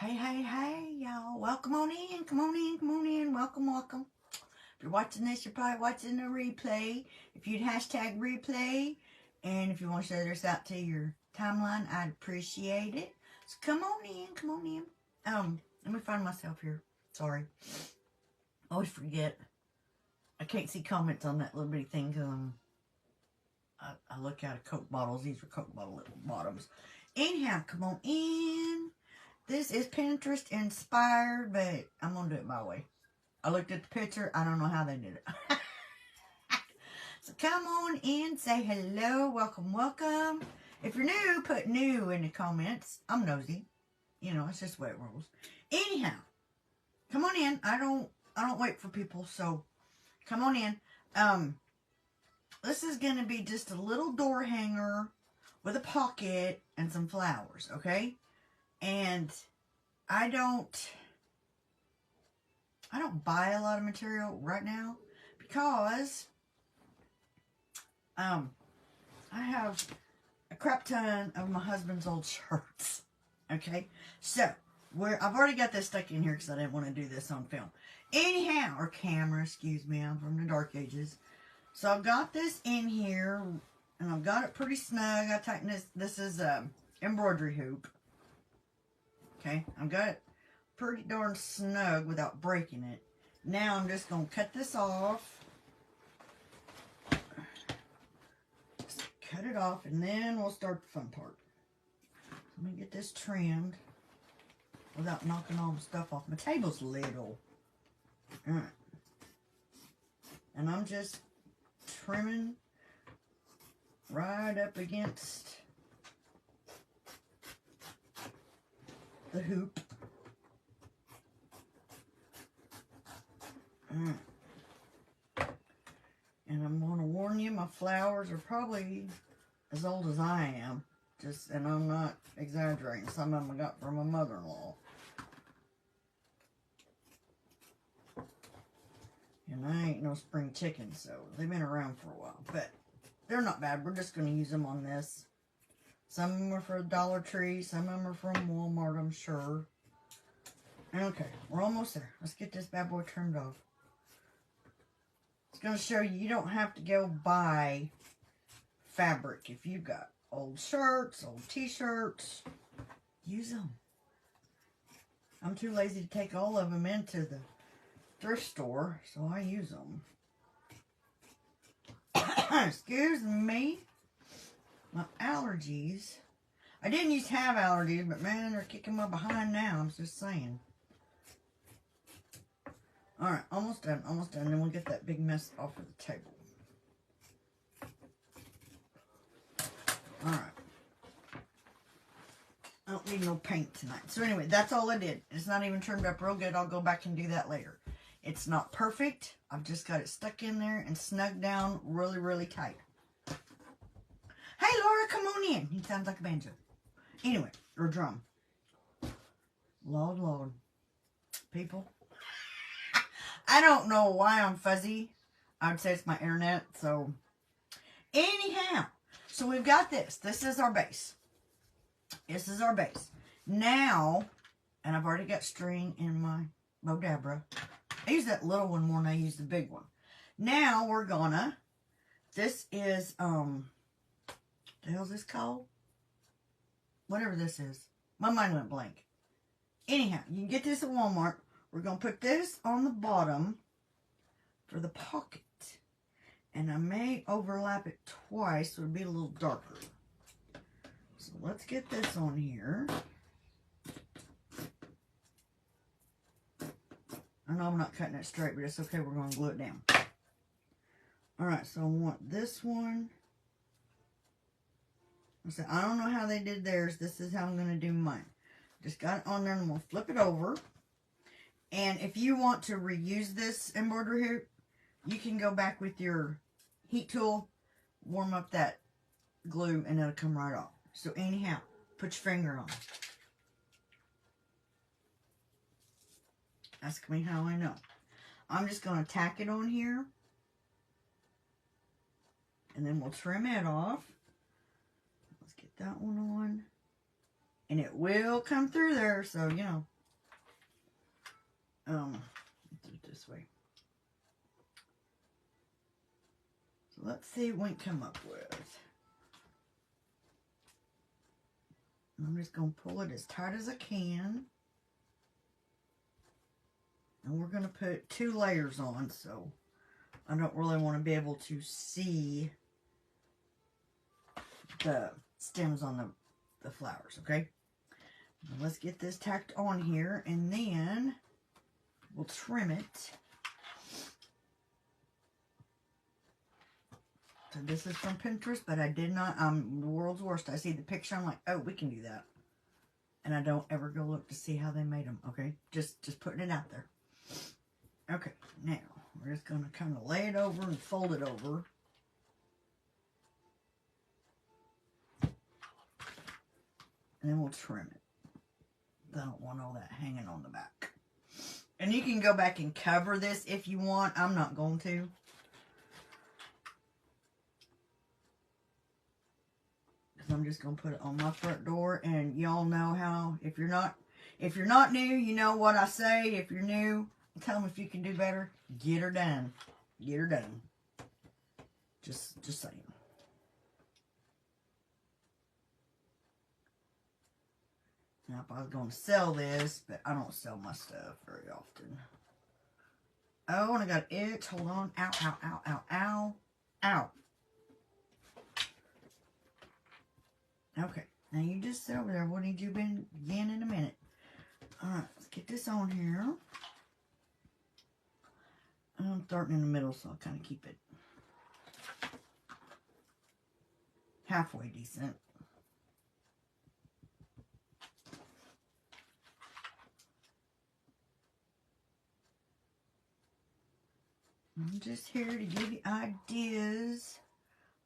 Hey, y'all. Welcome on in. Come on in. Welcome. If you're watching this, you're probably watching a replay. If you'd hashtag replay, and if you want to share this out to your timeline, I'd appreciate it. So come on in. Let me find myself here. Sorry. I always forget. I can't see comments on that little bitty thing because I look out of Coke bottles. These are Coke bottle little bottoms. Anyhow, come on in. This is Pinterest inspired, but I'm going to do it my way. I looked at the picture. I don't know how they did it. So come on in. Say hello. Welcome. If you're new, put new in the comments. I'm nosy. You know, it's just the way it rolls. Anyhow, come on in. I don't wait for people, so come on in. This is going to be just a little door hanger with a pocket and some flowers, okay? And I don't buy a lot of material right now because I have a crap ton of my husband's old shirts. Okay, so I've already got this stuck in here because I didn't want to do this on film. Anyhow, or camera, excuse me, I'm from the dark ages. So I've got this in here and I've got it pretty snug. I tightened this. This is a embroidery hoop. Okay, I've got it pretty darn snug without breaking it. Now I'm just going to cut this off. Just cut it off and then we'll start the fun part. Let me get this trimmed without knocking all the stuff off. My table's little. Alright. And I'm just trimming right up against the hoop. And I'm going to warn you, my flowers are probably as old as I am. And I'm not exaggerating. Some of them I got from my mother-in-law. And I ain't no spring chicken, so they've been around for a while. But they're not bad. We're just going to use them on this. Some of them are for Dollar Tree. Some of them are from Walmart, I'm sure. Okay, we're almost there. Let's get this bad boy trimmed off. It's going to show you don't have to go buy fabric. If you've got old shirts, old t-shirts, use them. I'm too lazy to take all of them into the thrift store, so I use them. Excuse me. My allergies. I didn't used to have allergies, but man, they're kicking my behind now. I'm just saying. Alright, almost done. Then we'll get that big mess off of the table. Alright. I don't need no paint tonight. So anyway, that's all I did. It's not even turned up real good. I'll go back and do that later. It's not perfect. I've just got it stuck in there and snugged down really, really tight. Hey, Laura, come on in. He sounds like a banjo. Anyway, or drum. Lord. People. I don't know why I'm fuzzy. I would say it's my internet. So, anyhow. So, we've got this. This is our base. Now, and I've already got string in my Bodabra. I use that little one more than I use the big one. Now, we're gonna, this is, the hell's this called? Whatever this is. My mind went blank. Anyhow, you can get this at Walmart. We're going to put this on the bottom for the pocket. And I may overlap it twice so it'll be a little darker. So let's get this on here. I know I'm not cutting it straight, but it's okay. We're going to glue it down. Alright, so I want this one. I don't know how they did theirs. This is how I'm going to do mine. Just got it on there and we'll flip it over. And if you want to reuse this embroidery hoop, you can go back with your heat tool, warm up that glue, and it'll come right off. So anyhow, put your finger on it. Ask me how I know. I'm just going to tack it on here. And then we'll trim it off. Let's get that one on. And it will come through there, so, you know, do it this way. So let's see what we can come up with. I'm just going to pull it as tight as I can. And we're going to put 2 layers on, so I don't really want to be able to see the stems on the flowers, okay? Now let's get this tacked on here, and then we'll trim it. So this is from Pinterest, but I did not, I'm the world's worst. I see the picture, I'm like, oh, we can do that. And I don't ever go look to see how they made them, okay? Just putting it out there. Okay, now we're just going to kind of lay it over and fold it over. And then we'll trim it. I don't want all that hanging on the back. And you can go back and cover this if you want. I'm not going to. Because I'm just going to put it on my front door. And y'all know how, if you're not new, you know what I say. If you're new, tell them if you can do better. Get her done. Get her done. Just saying. Now, if I was going to sell this, but I don't sell my stuff very often. Oh, and I got an itch. Hold on. Ow, ow, ow, ow, ow. Ow. Okay. Now, you just sit over there. What need you been again in a minute? Alright, let's get this on here. I'm starting in the middle, so I'll kind of keep it halfway decent. I'm just here to give you ideas.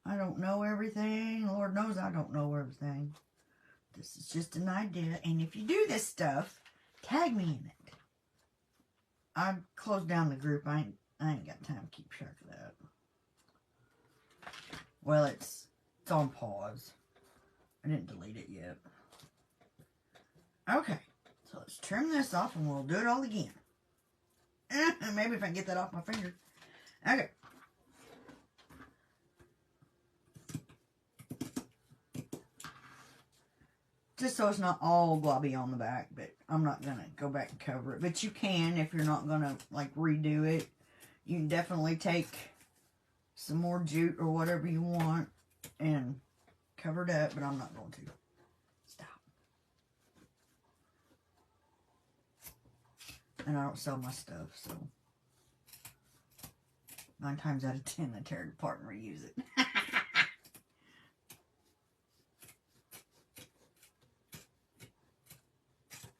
I don't know everything. Lord knows I don't know everything. This is just an idea. And if you do this stuff, tag me in it. I closed down the group. I ain't got time to keep track of that. Well, it's on pause. I didn't delete it yet. Okay. So let's trim this off and we'll do it all again. Maybe if I can get that off my finger. Okay. Just so it's not all globby on the back, but I'm not going to go back and cover it. But you can if you're not going to, like, redo it. You can definitely take some more jute or whatever you want and cover it up, but I'm not going to. Stop. And I don't sell my stuff, so 9 times out of 10 I tear it apart and reuse it.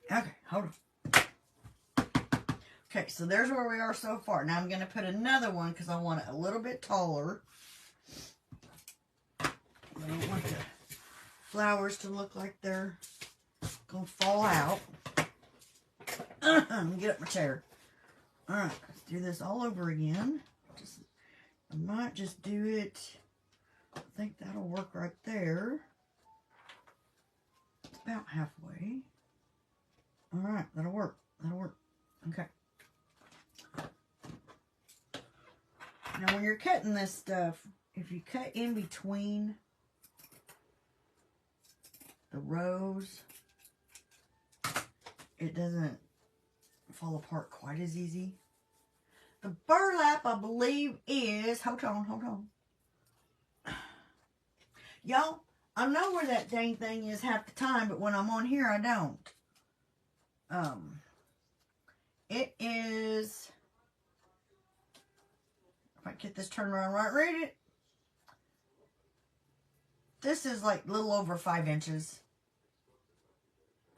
Okay, hold on. Okay, so there's where we are so far. Now I'm going to put another one because I want it a little bit taller. I don't want the flowers to look like they're going to fall out. Get up my chair. Alright, let's do this all over again. I might just do it. I think that'll work right there. It's about halfway. Alright, that'll work. That'll work. Okay. Now when you're cutting this stuff, if you cut in between the rows, it doesn't fall apart quite as easy. The burlap, I believe, is... Hold on. Y'all, I know where that dang thing is half the time, but when I'm on here, I don't. It is... If I get this turned around right, read it. This is like a little over 5 inches.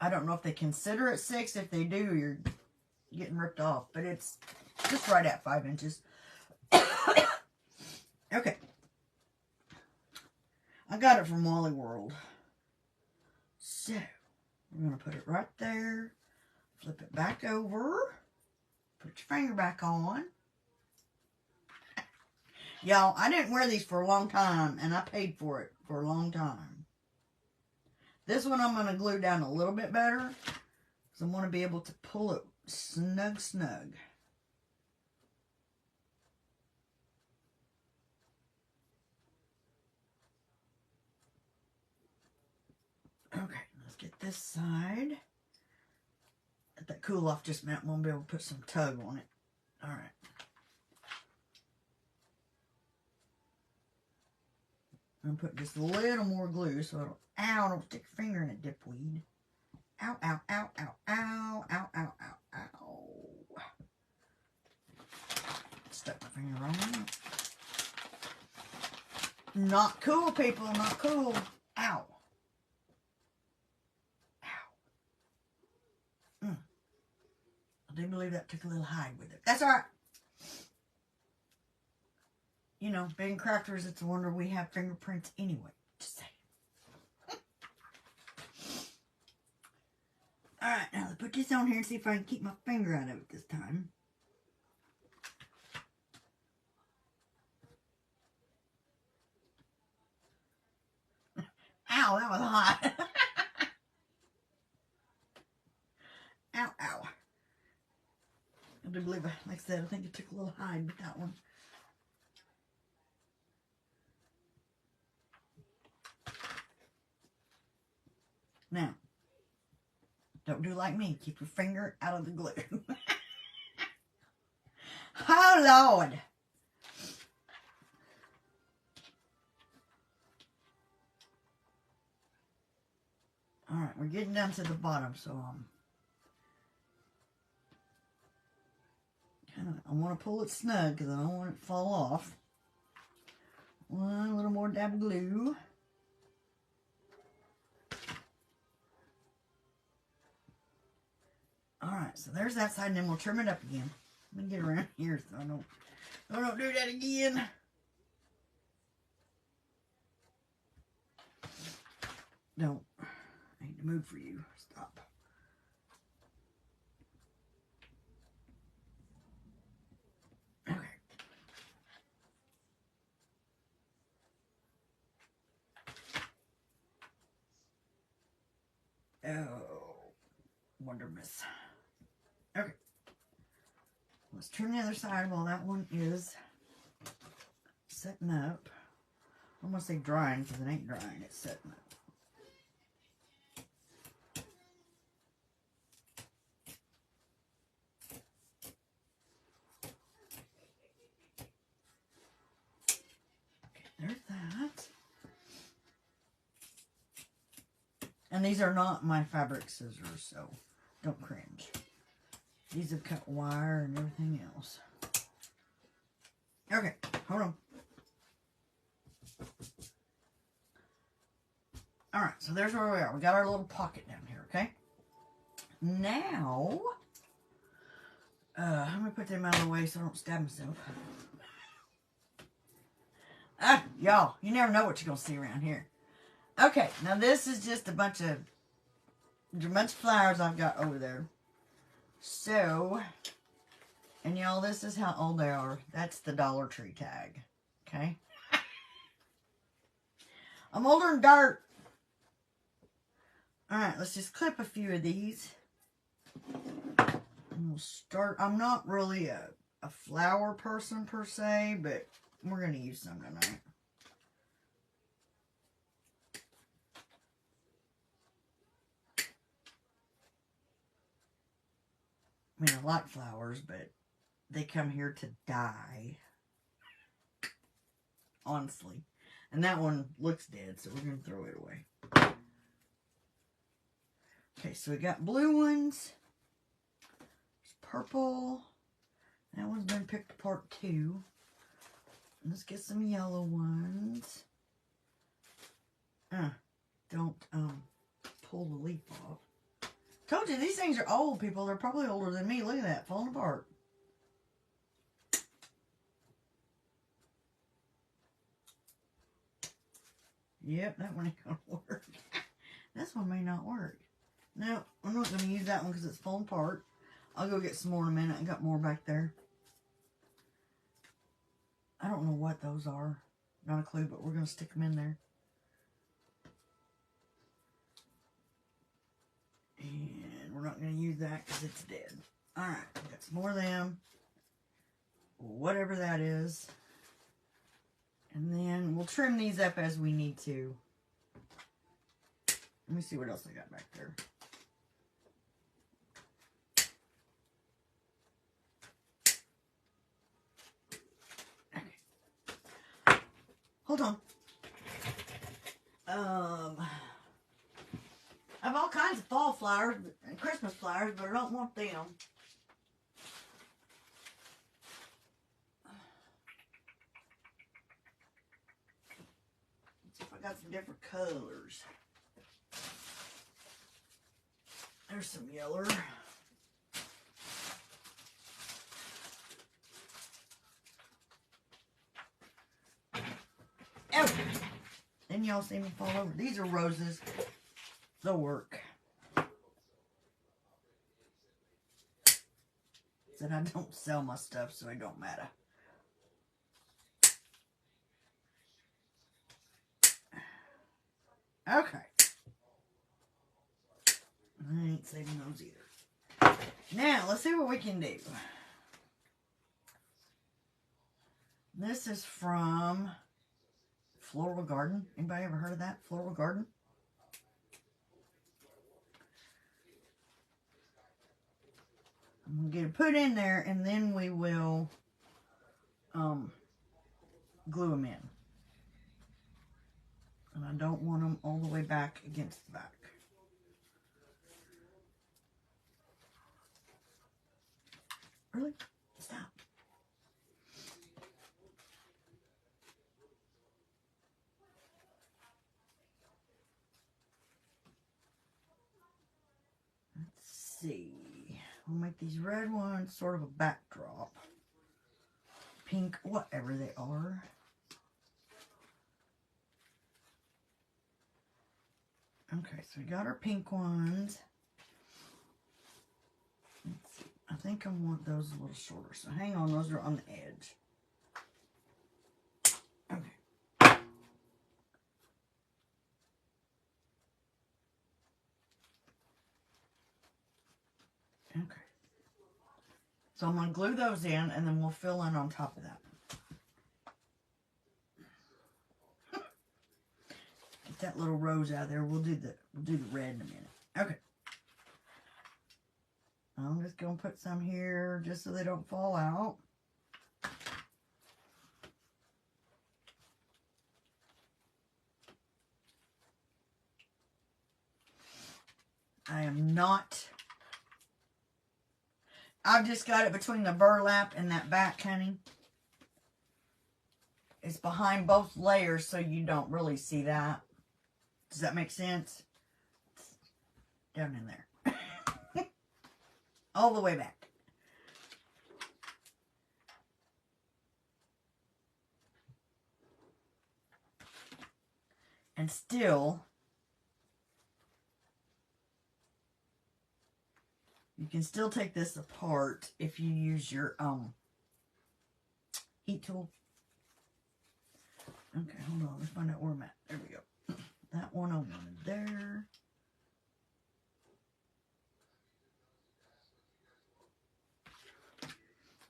I don't know if they consider it 6. If they do, you're getting ripped off. But it's just right at 5 inches. Okay. I got it from Wally World. So, we're going to put it right there. Flip it back over. Put your finger back on. Y'all, I didn't wear these for a long time, and I paid for it for a long time. This one I'm going to glue down a little bit better, because I want to be able to pull it snug, snug. Okay, let's get this side. Let that cool off just a minute. We'll be able to put some tug on it. All right. I'm going to put just a little more glue so it'll, ow, don't stick your finger in it, dipweed. Ow, ow, ow, ow, ow, ow, ow, ow, ow. Stuck my finger wrong. Not cool, people, not cool. Ow. Ow. I do believe that took a little hide with it. That's all right. You know, being crafters, it's a wonder we have fingerprints anyway. Just saying. Alright, now let's put this on here and see if I can keep my finger out of it this time. Ow, that was hot. Ow, ow. I do believe, like I said, I think it took a little hide with that one. Now, don't do like me. Keep your finger out of the glue. Oh, Lord. All right, we're getting down to the bottom, so I want to pull it snug because I don't want it to fall off. One little more dab of glue. Alright, so there's that side, and then we'll trim it up again. Let me get around here so I don't do that again. Don't. I need to move for you. Stop. Okay. Oh, Wonder Miss. Okay. Let's turn the other side while that one is setting up. I'm going to say drying because it ain't drying, it's setting up. Okay, there's that. And these are not my fabric scissors, so don't cringe. These have cut wire and everything else. Okay, hold on. Alright, so there's where we are. We got our little pocket down here, okay? Now, I'm going to put them out of the way so I don't stab myself. Ah, y'all, you never know what you're going to see around here. Okay, now this is just a bunch of flowers I've got over there. So, and y'all, this is how old they are. That's the Dollar Tree tag. Okay? I'm older than dirt. Alright, let's just clip a few of these. And we'll start. I'm not really a flower person per se, but we're going to use some tonight. I mean, I like flowers, but they come here to die. Honestly. And that one looks dead, so we're going to throw it away. Okay, so we got blue ones. There's purple. That one's been picked apart too. Let's get some yellow ones. Don't pull the leaf off. Told you, these things are old, people. They're probably older than me. Look at that, falling apart. Yep, that one ain't gonna work. This one may not work. No, I'm not gonna use that one because it's falling apart. I'll go get some more in a minute. I got more back there. I don't know what those are. Not a clue, but we're gonna stick them in there. And we're not going to use that because it's dead. Alright, got some more of them. Whatever that is. And then we'll trim these up as we need to. Let me see what else I got back there. Okay. Hold on. I have all kinds of fall flowers and Christmas flowers, but I don't want them. Let's see if I got some different colors. There's some yellow. Oh! Then y'all see me fall over. These are roses. They'll work. Said I don't sell my stuff, so it don't matter. Okay. I ain't saving those either. Now, let's see what we can do. This is from Floral Garden. Anybody ever heard of that? Floral Garden? I'm going to get it put in there, and then we will glue them in. And I don't want them all the way back against the back. Really? Stop. Let's see. We'll make these red ones sort of a backdrop. Pink, whatever they are. Okay, so we got our pink ones. Let's see. I think I want those a little shorter. So hang on, those are on the edge. Okay. Okay. So I'm going to glue those in, and then we'll fill in on top of that. Get that little rose out of there. We'll do the red in a minute. Okay. I'm just going to put some here just so they don't fall out. I am not... I've just got it between the burlap and that back, honey. It's behind both layers, so you don't really see that. Does that make sense? It's down in there. All the way back. And still, you can still take this apart if you use your heat tool. Okay, hold on. Let's find out where I'm at. There we go. That one I wanted there.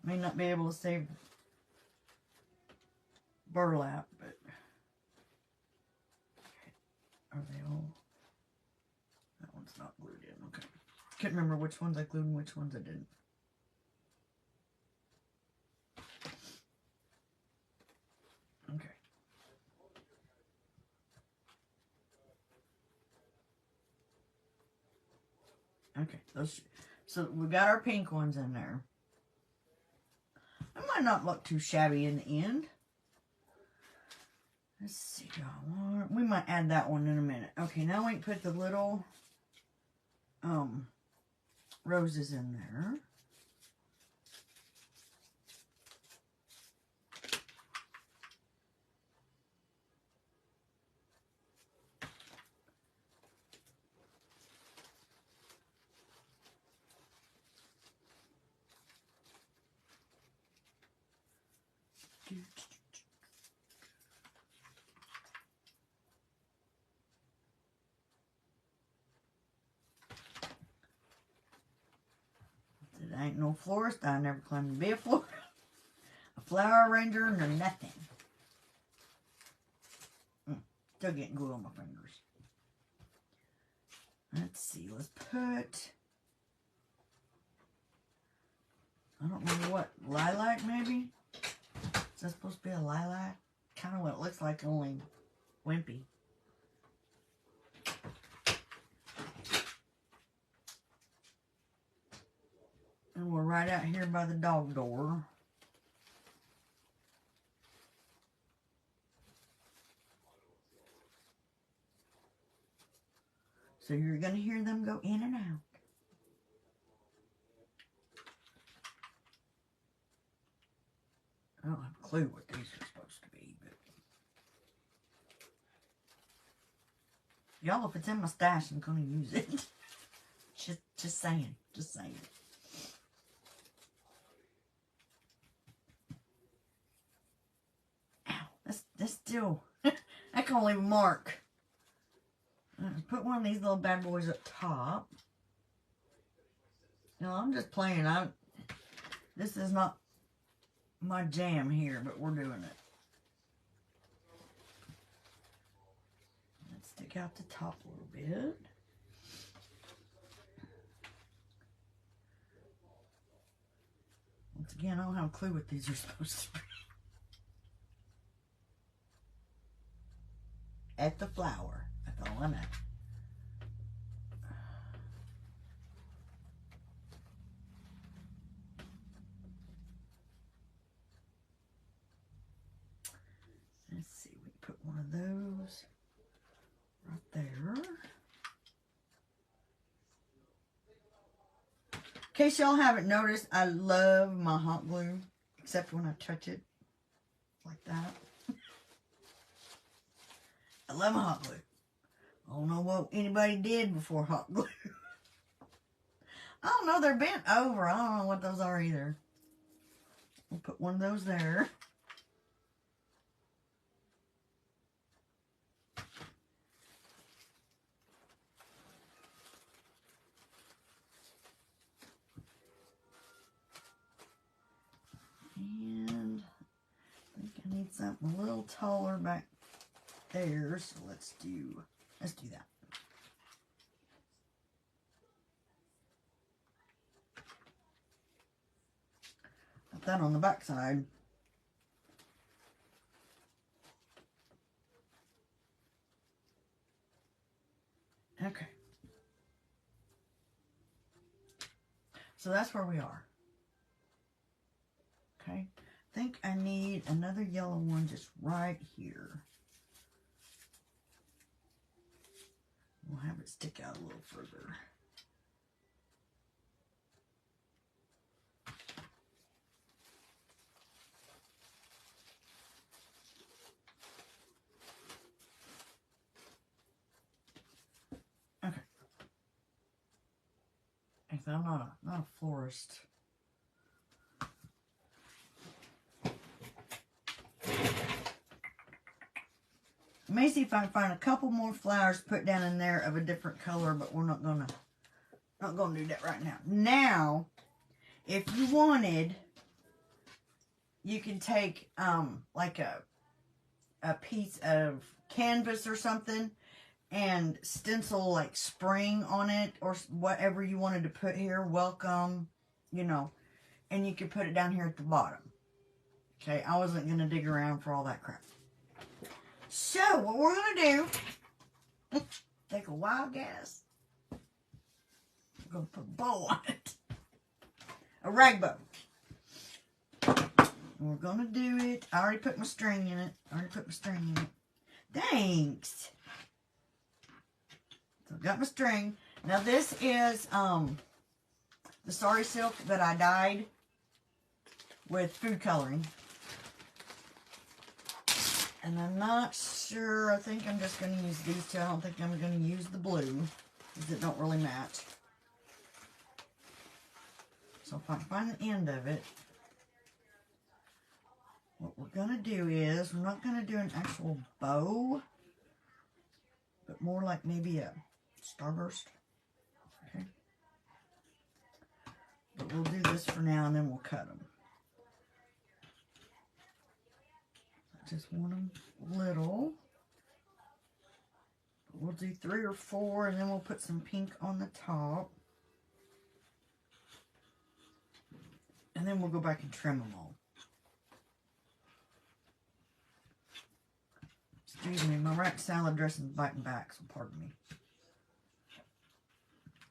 May not be able to save burlap, but are they all? That one's not glued in. Okay. Can't remember which ones I glued and which ones I didn't. Okay. Okay. Those. So we got our pink ones in there. It might not look too shabby in the end. Let's see, y'all. We might add that one in a minute. Okay, now we can put the little roses in there. I ain't no florist. I never claimed to be a florist. A flower arranger or nothing. Still getting glue on my fingers. Let's see. Let's put... I don't know what. Lilac, maybe? Is that supposed to be a lilac? Kind of what it looks like, only wimpy. And we're right out here by the dog door. So you're going to hear them go in and out. I don't have a clue what these are supposed to be, but... Y'all, if it's in my stash, I'm going to use it. Just saying. Just saying. Ow. That's still... I can't leave a mark. Put one of these little bad boys up top. No, I'm just playing. This is not my jam here, but we're doing it. Let's stick out the top a little bit. Once again, I don't have a clue what these are supposed to be. At the flower. That's all I know. Let's see, we put one of those right there. In case y'all haven't noticed, I love my hot glue, except when I touch it like that. I love my hot glue. I don't know what anybody did before hot glue. I don't know, they're bent over. I don't know what those are either. We'll put one of those there. And I think I need something a little taller back there, so let's do that. Put that on the back side. Okay. So that's where we are. Okay. I think I need another yellow one just right here. We'll have it stick out a little further. Okay. Actually, I'm not a florist. I may see if I can find a couple more flowers to put down in there of a different color, but we're not gonna do that right now. Now, if you wanted, you can take like a piece of canvas or something and stencil like spring on it or whatever you wanted to put here. Welcome, you know, and you could put it down here at the bottom. Okay, I wasn't gonna dig around for all that crap. So, what we're going to do, take a wild guess. We're going to put a bow on it. A rag bow. We're going to do it. I already put my string in it. Thanks. So, I've got my string. Now, this is the sari silk that I dyed with food coloring. And I'm not sure. I think I'm just going to use these two. I don't think I'm going to use the blue because it don't really match. So if I can find the end of it, what we're going to do is, we're not going to do an actual bow, but more like maybe a starburst. Okay. But we'll do just for now, and then we'll cut them. I just want them little. We'll do 3 or 4, and then we'll put some pink on the top. And then we'll go back and trim them all. Excuse me, my rack salad dressing is biting back, so pardon me.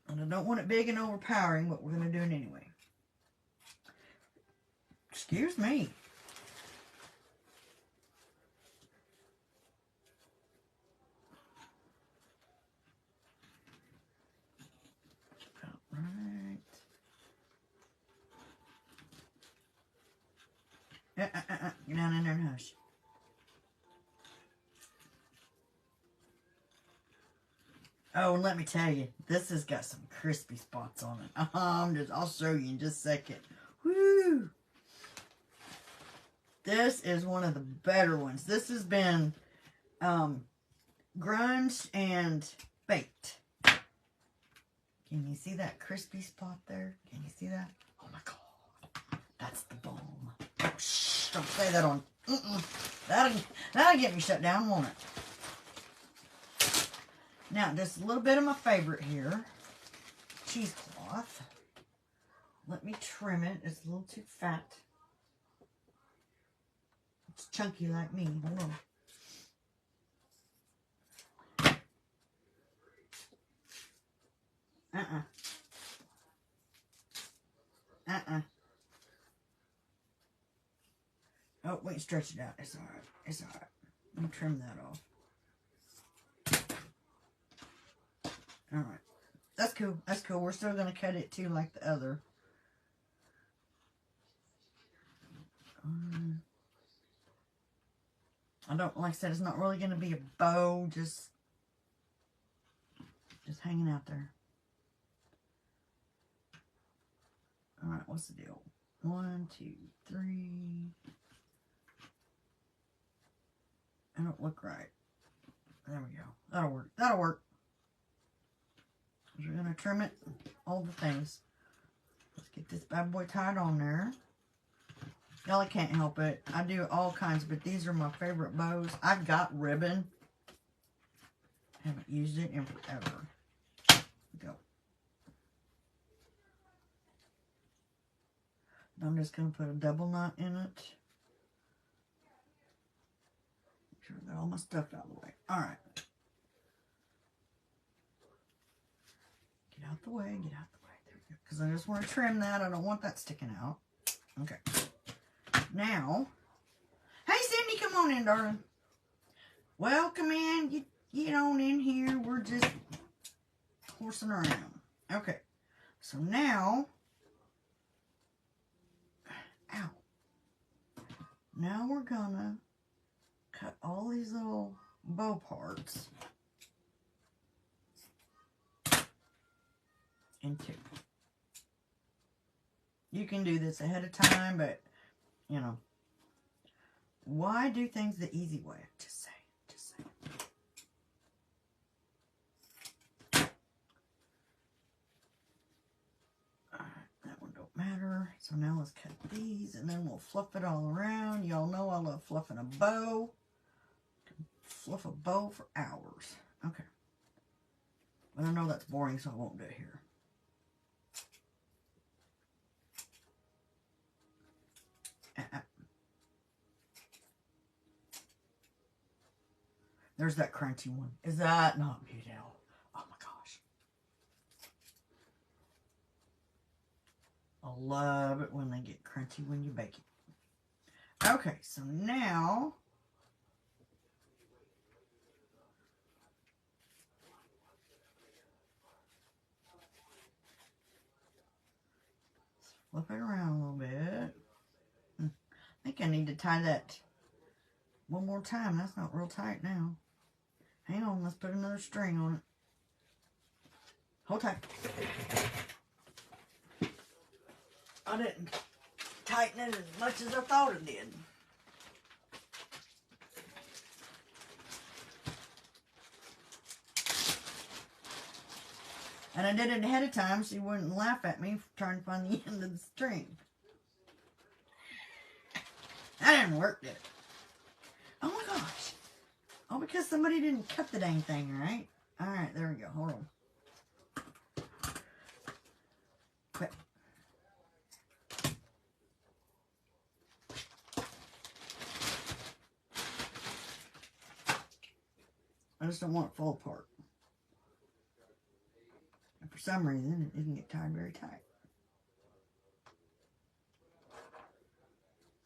And I don't want it big and overpowering, but we're going to do it anyway. Excuse me. All right. Get down in there and hush. Oh, and let me tell you, this has got some crispy spots on it. I'll show you in just a second. Woo! This is one of the better ones. This has been grunged and baked. Can you see that crispy spot there? Can you see that? Oh my God, that's the bomb. Oh, shh! Don't say that on. That'll get me shut down, won't it? Now, just a little bit of my favorite here, cheesecloth. Let me trim it. It's a little too fat. It's chunky like me. Hold on. Oh, wait, stretch it out. It's all right. It's all right. Let me trim that off. All right. That's cool. That's cool. We're still going to cut it too like the other. I don't, like I said, it's not really going to be a bow, just hanging out there. All right, what's the deal? 1, 2, 3. I don't look right. There we go. That'll work. That'll work. We're going to trim it, all the things. Let's get this bad boy tied on there. Y'all, I can't help it. I do all kinds, but these are my favorite bows. I've got ribbon. Haven't used it in forever. Go. I'm just going to put a double knot in it. Make sure I got all my stuff out of the way. All right. Get out the way, get out the way. There we go. Because I just want to trim that. I don't want that sticking out. Okay. Now, hey Cindy, come on in, darling. Welcome in. Get on in here. We're just horsing around. Okay. So now, ow. Now we're gonna cut all these little bow parts in two. You can do this ahead of time, but you know, why do things the easy way? Just say, just say. All right, that one don't matter. So now let's cut these, and then we'll fluff it all around. Y'all know I love fluffing a bow. Fluff a bow for hours. Okay. But I know that's boring, so I won't do it here. There's that crunchy one. Is that not beautiful? Oh my gosh. I love it when they get crunchy when you bake it. Okay, so now flip it around a little bit. I think I need to tie that one more time. That's not real tight now. Hang on, let's put another string on it. Hold tight. I didn't tighten it as much as I thought it did. And I did it ahead of time so you wouldn't laugh at me for trying to find the end of the string. That didn't work, did it? Oh my gosh. Oh, because somebody didn't cut the dang thing, right? Alright, there we go. Hold on. Quit. I just don't want it to fall apart. And for some reason, it didn't get tied very tight.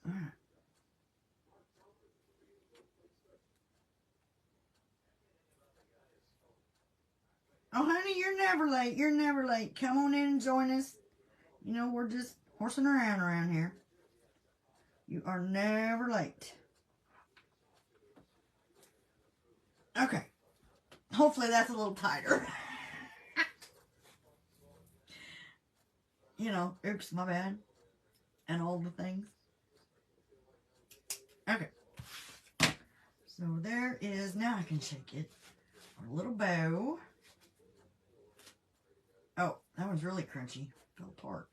Alright. Oh, honey, you're never late. You're never late. Come on in and join us. You know, we're just horsing around here. You are never late. Okay. Hopefully that's a little tighter. You know, oops, my bad. And all the things. Okay. So there is, now I can shake it. Our little bow. Oh, that one's really crunchy. Fell apart.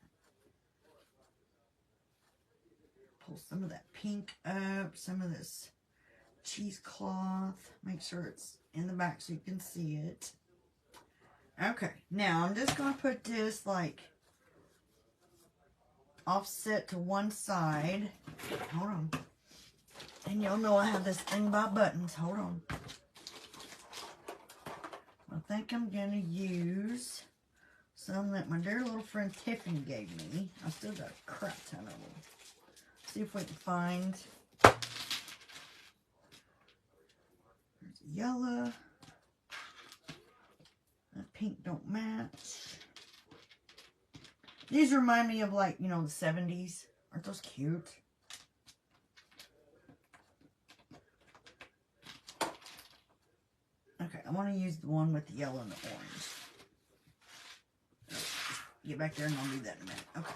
Pull some of that pink up, some of this cheesecloth. Make sure it's in the back so you can see it. Okay, now I'm just going to put this like offset to one side. Hold on. And you'll know I have this thing about buttons. Hold on. I think I'm going to use some that my dear little friend Tiffany gave me. I still got a crap ton of them. See if we can find. There's a yellow. That pink don't match. These remind me of, like, you know, the 70s. Aren't those cute? Okay, I want to use the one with the yellow and the orange. Get back there and I'll do that in a minute. Okay.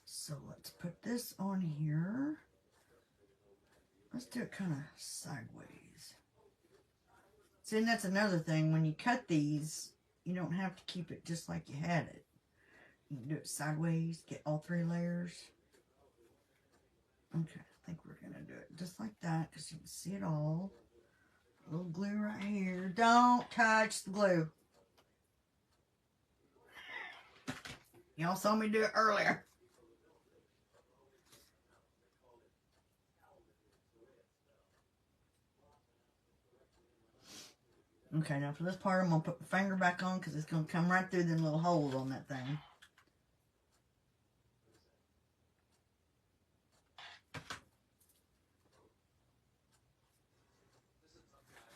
So let's put this on here. Let's do it kind of sideways. See, and that's another thing. When you cut these, you don't have to keep it just like you had it. You can do it sideways, get all 3 layers. Okay, I think we're going to do it just like that because you can see it all. A little glue right here. Don't touch the glue. Y'all saw me do it earlier. Okay, now for this part, I'm going to put my finger back on because it's going to come right through them little holes on that thing.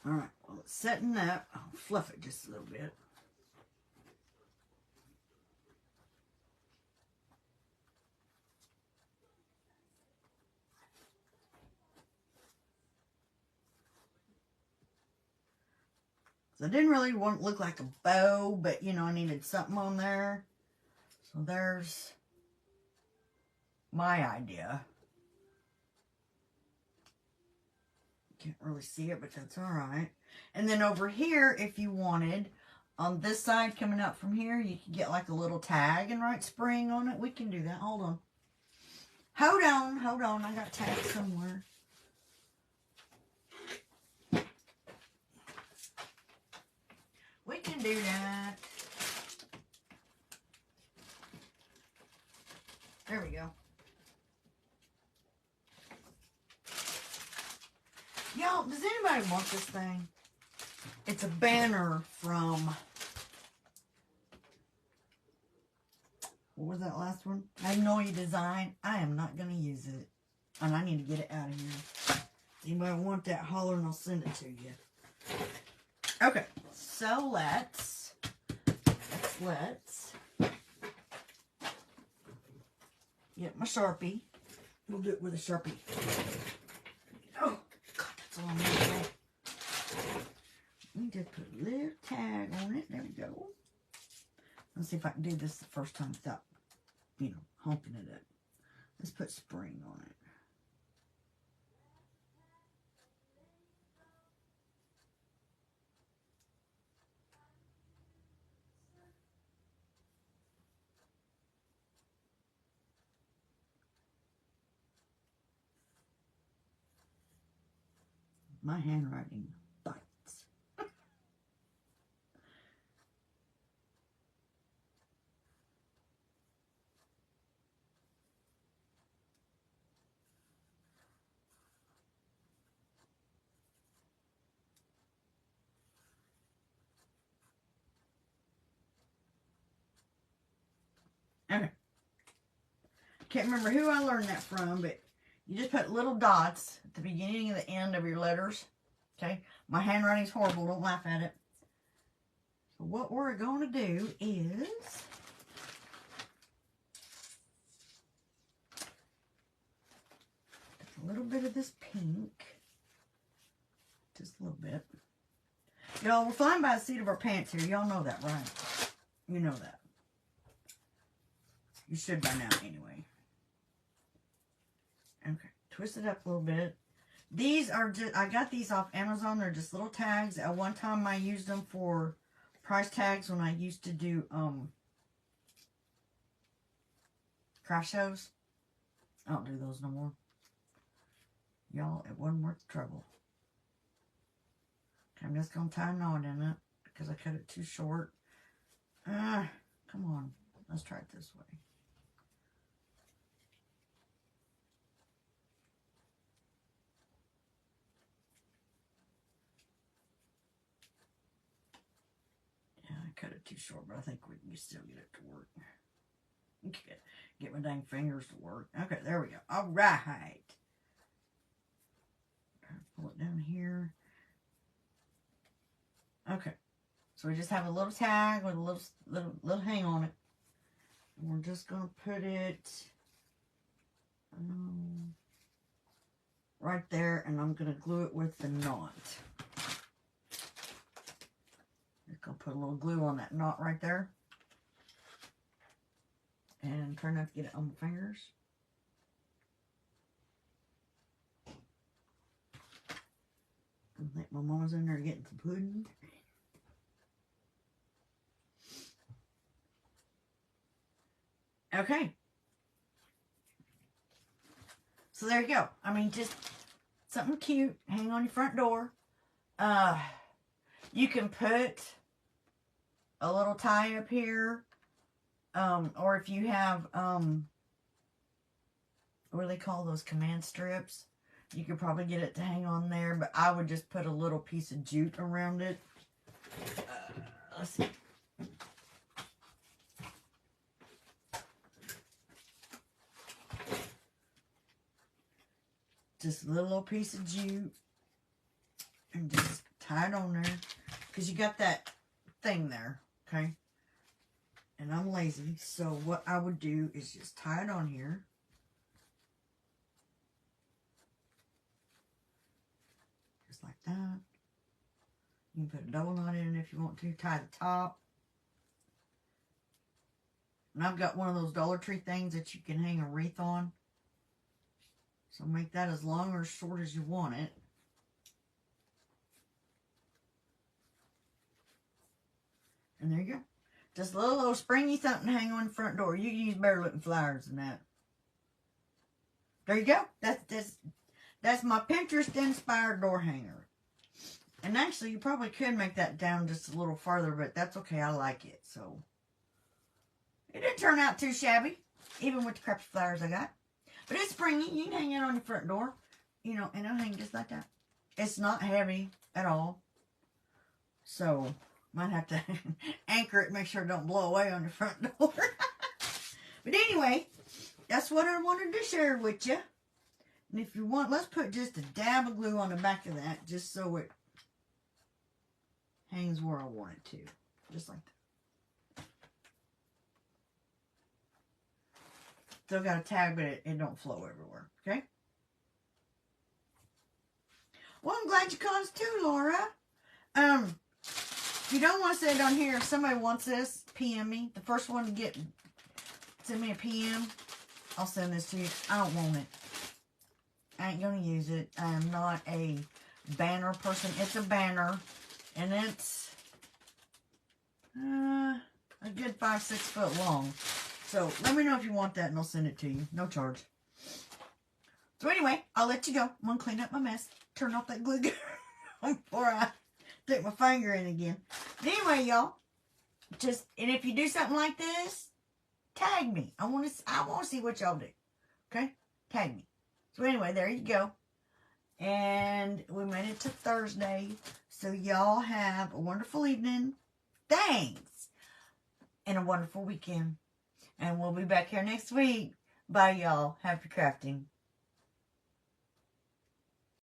Alright, well, it's setting up. I'll fluff it just a little bit. So I didn't really want it to look like a bow, but, you know, I needed something on there. So there's my idea. Can't really see it, but that's all right. And then over here, if you wanted, on this side coming out from here, you can get like a little tag and write spring on it. We can do that. Hold on. Hold on. I got tags somewhere. We can do that. There we go. Y'all, does anybody want this thing? It's a banner from, what was that last one? Magnolia Design. I am not going to use it. And I need to get it out of here. Anybody want that, holler and I'll send it to you. Okay, so let's get my Sharpie. We'll do it with a Sharpie. Oh, God, that's all I'm going to do. Let me just put a little tag on it. There we go. Let's see if I can do this the first time without, you know, honking it up. Let's put spring on it. My handwriting bites. Okay. Can't remember who I learned that from, but you just put little dots at the beginning and the end of your letters. Okay? My handwriting's horrible. Don't laugh at it. So what we're going to do is a little bit of this pink. Just a little bit. Y'all, we're flying by the seat of our pants here. Y'all know that, right? You know that. You should by now, anyway. Okay, twist it up a little bit. These are just, I got these off Amazon. They're just little tags. At one time, I used them for price tags when I used to do craft shows. I don't do those no more. Y'all, it wasn't worth the trouble. Okay, I'm just going to tie a knot in it because I cut it too short. Come on. Let's try it this way. Cut it too short, but I think we can still get it to work. Get my dang fingers to work. Okay, there we go. All right. Pull it down here. Okay. So we just have a little tag with a little hang on it. And we're just going to put it right there, and I'm going to glue it with the knot. Gonna put a little glue on that knot right there. And try not to get it on my fingers. I think my mama's in there getting some pudding. Okay. So there you go. I mean, just something cute. Hang on your front door. You can put a little tie up here, or if you have, what do they call those, command strips? You could probably get it to hang on there, but I would just put a little piece of jute around it. Let's see. Just a little piece of jute, and just tie it on there, because you got that thing there. Okay, and I'm lazy, so what I would do is just tie it on here. Just like that. You can put a double knot in it if you want to. Tie the top. And I've got one of those Dollar Tree things that you can hang a wreath on. So make that as long or as short as you want it. And there you go. Just a little springy something to hang on the front door. You can use better looking flowers than that. There you go. That's my Pinterest inspired door hanger. And actually, you probably could make that down just a little farther, but that's okay. I like it. So it didn't turn out too shabby, even with the crappy flowers I got. But it's springy. You can hang it on your front door, you know, and it'll hang just like that. It's not heavy at all. So might have to anchor it, make sure it don't blow away on your front door. But anyway, that's what I wanted to share with you. And if you want, let's put just a dab of glue on the back of that, just so it hangs where I want it to. Just like that. Still got a tag, but it don't flow everywhere. Okay? Well, I'm glad you caught us too, Laura. If you don't want to send it on here, if somebody wants this, PM me. The first one to send me a PM, I'll send this to you. I don't want it. I ain't going to use it. I'm not a banner person. It's a banner, and it's a good 5-6 foot long. So let me know if you want that, and I'll send it to you. No charge. So anyway, I'll let you go. I'm going to clean up my mess. turn off that glue gun before I stick my finger in again. But anyway, y'all, and if you do something like this, tag me. I want to see what y'all do. Okay? Tag me. So anyway, there you go. And we made it to Thursday. So y'all have a wonderful evening. Thanks. And a wonderful weekend. And we'll be back here next week. Bye, y'all. Happy crafting.